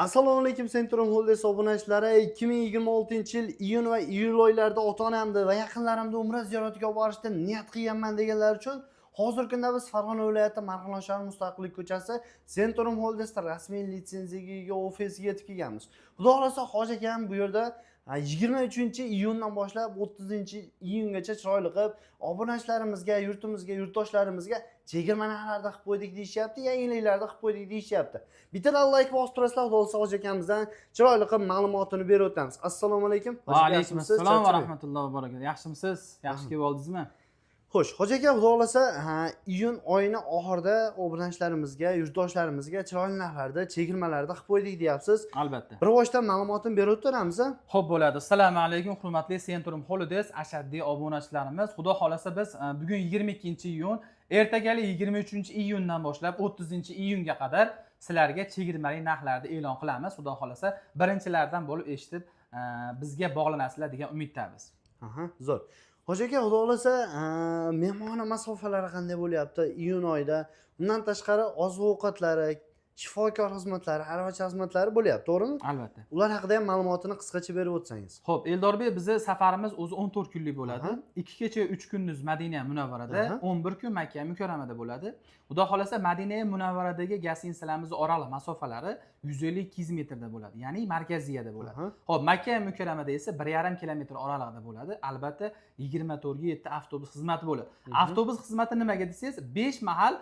Assalomu alaykum Centrum Holdings obunachilari. 2026-yil iyun va iyul oylarida ota-onamni va yaqinlarimni Umra ziyoratiga borishda niyat qilganman deganlar uchun hozirgi kunda biz Farg'ona viloyati Marg'ilon shahri Mustaqillik ko'chasi Centrum Holdings rasmiy litsenziyaga ega ofisiga yetib kelganmiz. Xudo xolasa Hoji akam bu yerda 23-iyundan boshlab 30-iyungacha chiroyli qilib obunachilarimizga, yurtimizga, yurtdoshlarimizga chegirma narxlarda qilib qo'ydik deyishyapti, yangiliklarda qilib qo'ydik deyishyapti. Bittadan like bosib turasizlar, xudo xolasa Hoji akamizdan chiroyli qilib ma'lumotini berib o'tamiz. Assalomu alaykum. Va alaykum assalom va rahmatullohi va barakatuh. Yaxshimisiz? Yaxshi kelib oldingizmi? Xo'sh, Hoji aka, xudo xolasa iyun oyini oxirida obunachilarimizga, yurtdoshlarimizga chiroyli narxlarda, chegirmalarda qilib qo'ydik deyapsiz. Albatta. Bir boshdan ma'lumotini berib o'tiramiz. Xo'p bo'ladi. Assalomu alaykum hurmatli Centrum Holdings ashaddiy obunachilarimiz. Xudo xolasa biz bugun 22-iyun, ertagali 23-iyundan boshlab 30-iyunga qadar sizlarga chegirmali narxlarni e'lon qilamiz. Xudo xolasa birinchilardan bo'lib eshitib bizga bog'lanasizlar degan umiddamiz. Zo'r. Hoji aka, xudo xolasa mehmona masofalari qanday bo'lyapti iyun oyida? Undan tashqari oziq-ovqatlari, shifokor xizmatlari, aravacha xizmatlari bo'lyapti, to'g'rimi? Albatta. Ular haqida ham ma'lumotini qisqacha berib o'tsangiz. Xo'p, Eldorbek, bizning safarimiz o'zi 14 kunlik bo'ladi. 2 kecha 3 kunduz Madina Munavvarada, 11 kun Makka Mukarramada bo'ladi. Xudo xolasa Madina Munavvaradagi gastinisalarimiz oraliq masofalari 150-200 metrda bo'ladi, ya'ni markaziyada bo'ladi. Xo'p, Makka Mukarramada esa 1,5 kilometr oraliqda bo'ladi. Albatta 24 ga 7 avtobus xizmati bo'ladi. Avtobus xizmati nimaga desangiz, 5 mahal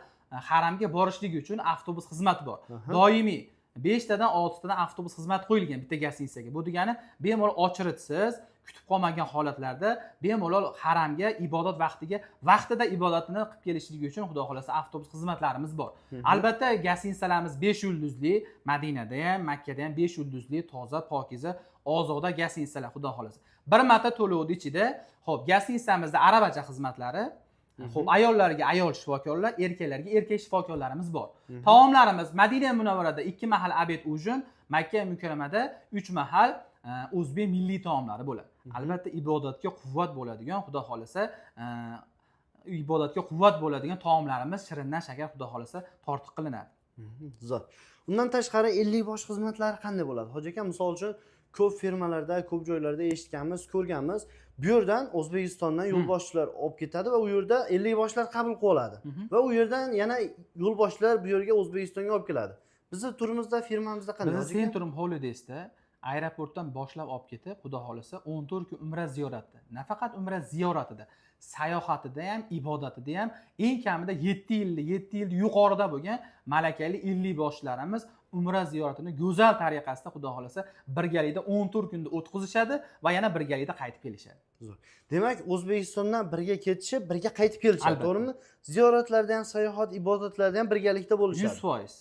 haramga borishlik uchun avtobus xizmati bor. Doimiy 5 tadan 6 tadan avtobus xizmati qo'yilgan bitta gastinisaga. Bu degani bemalol ochiritsiz, kutib qolmagan holatlarda bemalol haramga ibodat vaqtida ibodatini qilib kelishligi uchun xudo xolasa avtobus xizmatlarimiz bor. Albatta gastinisalarimiz 5 yulduzli, Madinada ham, Makkada ham 5 yulduzli, toza, pokiza, ozoda gastinisalar xudo xolasa. Bir marta to'lovni ichida, xo'p, gastinisamizda aravacha xizmatlari, xo'p, ayollarga ayol shifokorlar, erkaklarga erkak shifokorlarimiz bor. Taomlarimiz Madina Munavvarada 2 mahal obed ujin, Makka Mukarramada 3 mahal o'zbek milliy taomlari bo'ladi. Albatta ibodatga quvvat bo'ladigan, xudo xolasa ibodatga quvvat bo'ladigan taomlarimiz shirindan shakar xudo xolasa tortiq qilinadi. Zo'r. Undan tashqari 50 bosh xizmatlari qanday bo'ladi? Hoji aka, misol uchun ko'p firmalarda, ko'p joylarda eshitganmiz, ko'rganmiz. Bu yerdan O'zbekistondan yo'lboshchilar olib ketadi va u yerda 50 boshlar qabul qilib oladi. Va u yerdan yana yo'lboshchilar bu yerga O'zbekistonga olib keladi. Bizning turimizda, firmamizda qanday? Biz Centrum Hollidays'da aeroportdan boshlab olib ketib, xudo xolasa 14 kun umra ziyorati. Nafaqat umra ziyoratida, sayohatida ham, ibodatida ham eng kamida 7 yil yuqorida bo'lgan malakali 50 boshlarimiz umra ziyoratini go'zal tariqasida xudo xolasa birgalikda 14 kunda o'tkazishadi va yana birgalikda qaytib kelishadi. Zo'r. Demak, O'zbekistondan birga ketishib, birga qaytib kelishadi, to'g'rimi? Ziyoratlarda ham, sayohat, ibodatlarda ham birgalikda bo'lishadi. 100%.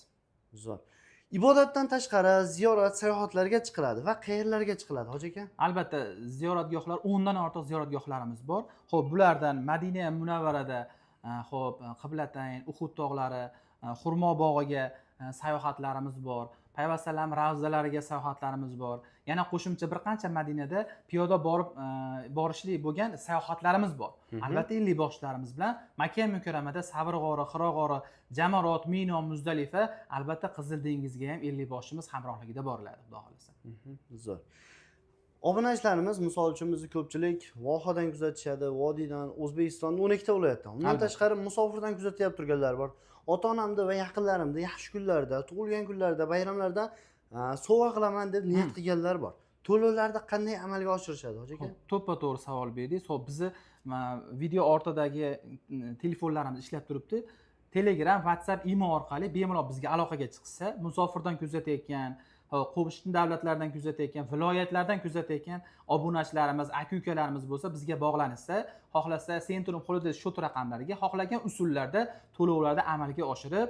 Zo'r. Ibodatdan tashqari ziyorat, sayohatlarga chiqiladi va qayerlarga chiqiladi, Hoji aka? Albatta, ziyoratgohlar 10 dan ortiq ziyoratgohlarimiz bor. Xo'p, bulardan Madina Munavvarada, xo'p, Qiblatayn, Uhud tog'lari, Xurmo bog'iga sayohatlarimiz bor. Payg'ambar ravzalariga sayohatlarimiz bor. Yana qo'shimcha bir qancha Madinada piyoda borishli bo'lgan sayohatlarimiz bor. Albatta 50 boshlarimiz bilan Makka Mukarramada Savr g'ori, Hiro g'ori, Jamarot, Mino, Muzdalifa, albatta Qizil dengizga ham 50 boshimiz hamrohligida boriladi, xudo xolasa. Zo'r. Obunachilarimiz, misol uchun bizni ko'pchilik Vohadan kuzatishadi, Vodiydan, O'zbekistonning 12 ta viloyatdan. Undan tashqari musofirdan kuzatyapti turganlar bor. Ota-onamni va yaqinlarimni yaxshi kunlarda, tug'ilgan kunlarda, bayramlarda sovg'a qilaman deb niyat qilganlar bor. To'lovlarda qanday amalga oshirishadi, Hoji aka? To'ppa-to'g'ri savol berdingiz. Xo'p, bizni video ortidagi telefonlarimiz ishlab turibdi. Telegram, WhatsApp, imo orqali bemalol bizga aloqaga chiqsa, musofirdan kuzatayotgan, qo'shni davlatlardan kuzatayotgan, viloyatlardan kuzatayotgan obunachilarimiz, aka-ukalarimiz bo'lsa bizga bog'lansa, xohlasa Centrum Holdings shu raqamlarga xohlagan usullarda to'lovlarni amalga oshirib,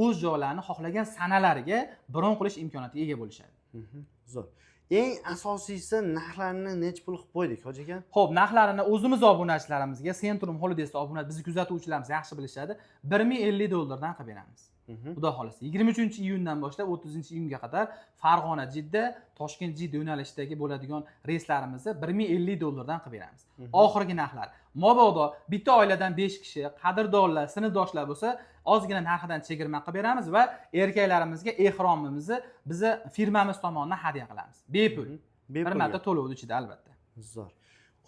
o'z joylarini xohlagan sanalariga bron qilish imkoniyatiga ega bo'lishadi. Zo'r. Eng asosiysi narxlarni necha pul qilib qo'ydik, Hoji aka? Xo'p, narxlarini o'zimiz obunachilarimizga, Centrum Hollidays obunachi, bizni kuzatuvchilarimiz yaxshi bilishadi, $1050 dan qilib beramiz. Xudo xolasa 23-iyundan boshlab 30-iyunga qadar Farg'ona, Jidda, Toshkent, Jidda yo'nalishidagi bo'ladigan reyslarimizni $1050 dan qilib beramiz. Oxirgi narxlar. Mabodo bitta oiladan 5 kishi, qadrdonlar, sinfdoshlar bo'lsa, ozgina narxidan chegirma qilib beramiz va erkaklarimizga ehromimizni bizni firmamiz tomonidan hadya qilamiz. Bepul. Bir marta to'lovni ichida albatta. Zo'r.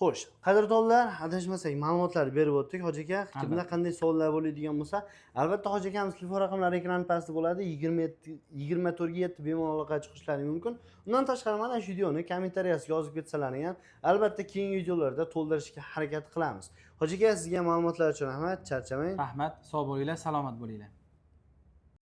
Xo'sh, qadrdonlar, adashmasak ma'lumotlarni berib o'tdik. Hoji aka, kimda qanday savollar bo'ladigan bo'lsa, albatta Hoji akamiz telefon raqamlari ekran pastida bo'ladi. 24/7 bemalol aloqaga chiqishlari mumkin. Undan tashqari mana shu videoni kommentariyasiga yozib ketsalaring ham, albatta keyingi videolarda to'ldirishga harakat qilamiz. Hoji aka, sizga ma'lumotlar uchun rahmat, charchamang. Rahmat, sog' bo'linglar, salomat bo'linglar.